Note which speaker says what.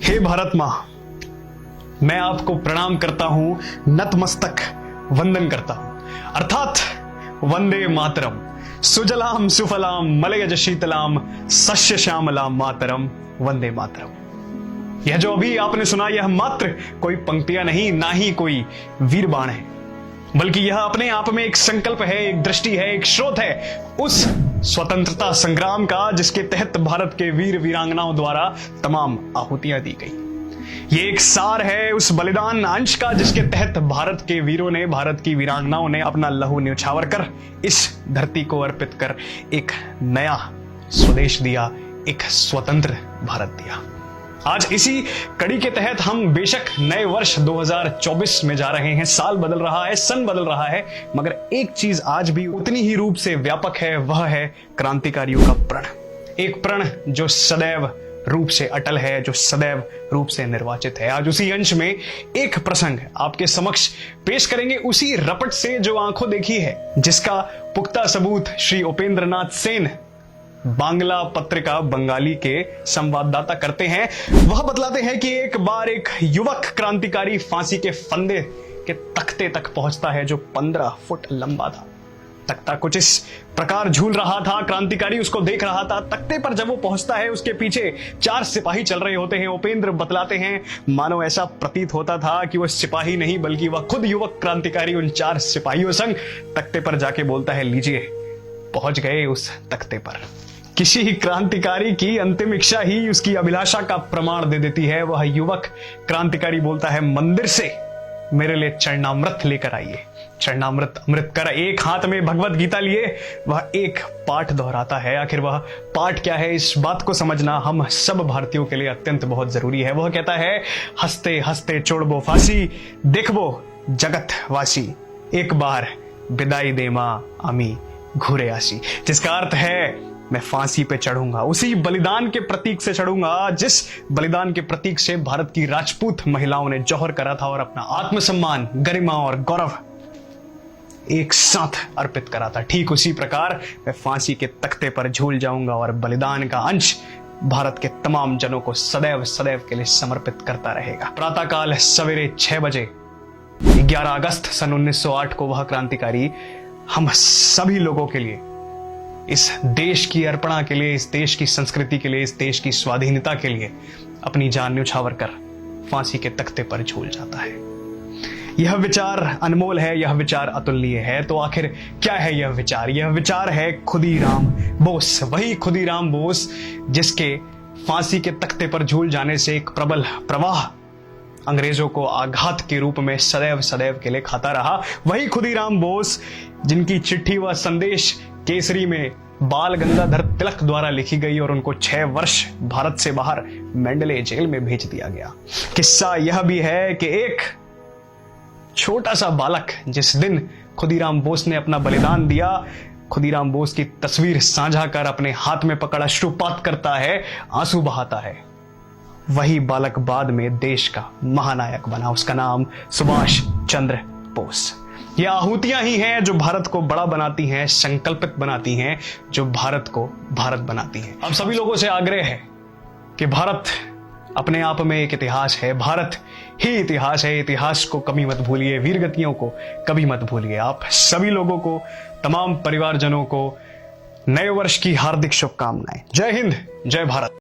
Speaker 1: हे भारत मां, मैं आपको प्रणाम करता हूं, नतमस्तक वंदन करता हूं। अर्थात वंदे मातरम, सुजलाम सुफलाम मलयज शीतलाम सस्य श्यामलाम मातरम, वंदे मातरम। यह जो अभी आपने सुना, यह मात्र कोई पंक्तियां नहीं, ना ही कोई वीर बाण है, बल्कि यह अपने आप में एक संकल्प है, एक दृष्टि है, एक स्रोत है उस स्वतंत्रता संग्राम का जिसके तहत भारत के वीर वीरांगनाओं द्वारा तमाम आहुतियां दी गई। ये एक सार है उस बलिदान अंश का जिसके तहत भारत के वीरों ने, भारत की वीरांगनाओं ने अपना लहू न्यौछावर कर इस धरती को अर्पित कर एक नया स्वदेश दिया, एक स्वतंत्र भारत दिया। आज इसी कड़ी के तहत हम बेशक नए वर्ष 2024 में जा रहे हैं। साल बदल रहा है, सन बदल रहा है, मगर एक चीज आज भी उतनी ही रूप से व्यापक है, वह है क्रांतिकारियों का प्रण। एक प्रण जो सदैव रूप से अटल है, जो सदैव रूप से निर्वाचित है। आज उसी अंश में एक प्रसंग आपके समक्ष पेश करेंगे, उसी रपट से जो आंखों देखी है, जिसका पुख्ता सबूत श्री उपेंद्र नाथ सेन, बांग्ला पत्रिका बंगाली के संवाददाता करते हैं। वह बतलाते हैं कि एक बार एक युवक क्रांतिकारी फांसी के फंदे के तख्ते तक पहुंचता है जो 15 फुट लंबा था। तख्ता कुछ इस प्रकार झूल रहा था, क्रांतिकारी उसको देख रहा था। तख्ते पर जब वो पहुंचता है, उसके पीछे 4 सिपाही चल रहे होते हैं। उपेंद्र बतलाते हैं, मानो ऐसा प्रतीत होता था कि वह सिपाही नहीं बल्कि वह खुद युवक क्रांतिकारी उन 4 सिपाहियों संग तख्ते पर जाके बोलता है, लीजिए पहुंच गए उस तख्ते पर। किसी क्रांतिकारी की अंतिम इच्छा ही उसकी अभिलाषा का प्रमाण दे देती है। वह युवक क्रांतिकारी बोलता है, मंदिर से मेरे लिए चरणामृत लेकर आइए। चरणामृत अमृत कर एक हाथ में भगवत गीता लिए वह एक पाठ दोहराता है। आखिर वह पाठ क्या है, इस बात को समझना हम सब भारतीयों के लिए अत्यंत बहुत जरूरी है। वह कहता है, हंसते हंसते छोड़बो फांसी, देखबो जगत वासी, एक बार विदाई दे मां आमी घूरे आसी। जिसका अर्थ है, मैं फांसी पे चढ़ूंगा, उसी बलिदान के प्रतीक से चढ़ूंगा जिस बलिदान के प्रतीक से भारत की राजपूत महिलाओं ने जौहर करा था और अपना आत्मसम्मान, गरिमा और गौरव एक साथ अर्पित करा था। ठीक उसी प्रकार मैं फांसी के तख्ते पर झूल जाऊंगा और बलिदान का अंश भारत के तमाम जनों को सदैव सदैव के लिए समर्पित करता रहेगा। प्रातःकाल सवेरे 6 बजे 11 अगस्त सन 1908 को वह क्रांतिकारी हम सभी लोगों के लिए, इस देश की अर्पणा के लिए, इस देश की संस्कृति के लिए, इस देश की स्वाधीनता के लिए अपनी जान न्यौछावर कर फांसी के तख्ते पर झूल जाता है। यह विचार अनमोल है, यह विचार अतुलनीय है। तो आखिर क्या है यह विचार? यह विचार है खुदीराम बोस, वही खुदीराम बोस जिसके फांसी के तख्ते पर झूल जाने से एक प्रबल प्रवाह अंग्रेजों को आघात के रूप में सदैव सदैव के लिए खाता रहा। वही खुदीराम बोस जिनकी चिट्ठी व संदेश केसरी में बाल गंगाधर तिलक द्वारा लिखी गई और उनको 6 वर्ष भारत से बाहर मेंडले जेल में भेज दिया गया। किस्सा यह भी है कि एक छोटा सा बालक जिस दिन खुदीराम बोस ने अपना बलिदान दिया, खुदीराम बोस की तस्वीर साझा कर अपने हाथ में पकड़ अश्रुपात करता है, आंसू बहाता है। वही बालक बाद में देश का महानायक बना। उसका नाम सुभाष चंद्र बोस। ये आहुतियां ही हैं जो भारत को बड़ा बनाती हैं, संकल्पित बनाती हैं, जो भारत को भारत बनाती हैं। अब सभी लोगों से आग्रह है कि भारत अपने आप में एक इतिहास है, भारत ही इतिहास है। इतिहास को कभी मत भूलिए, वीरगतियों को कभी मत भूलिए। आप सभी लोगों को, तमाम परिवारजनों को नए वर्ष की हार्दिक शुभकामनाएं। जय हिंद, जय भारत।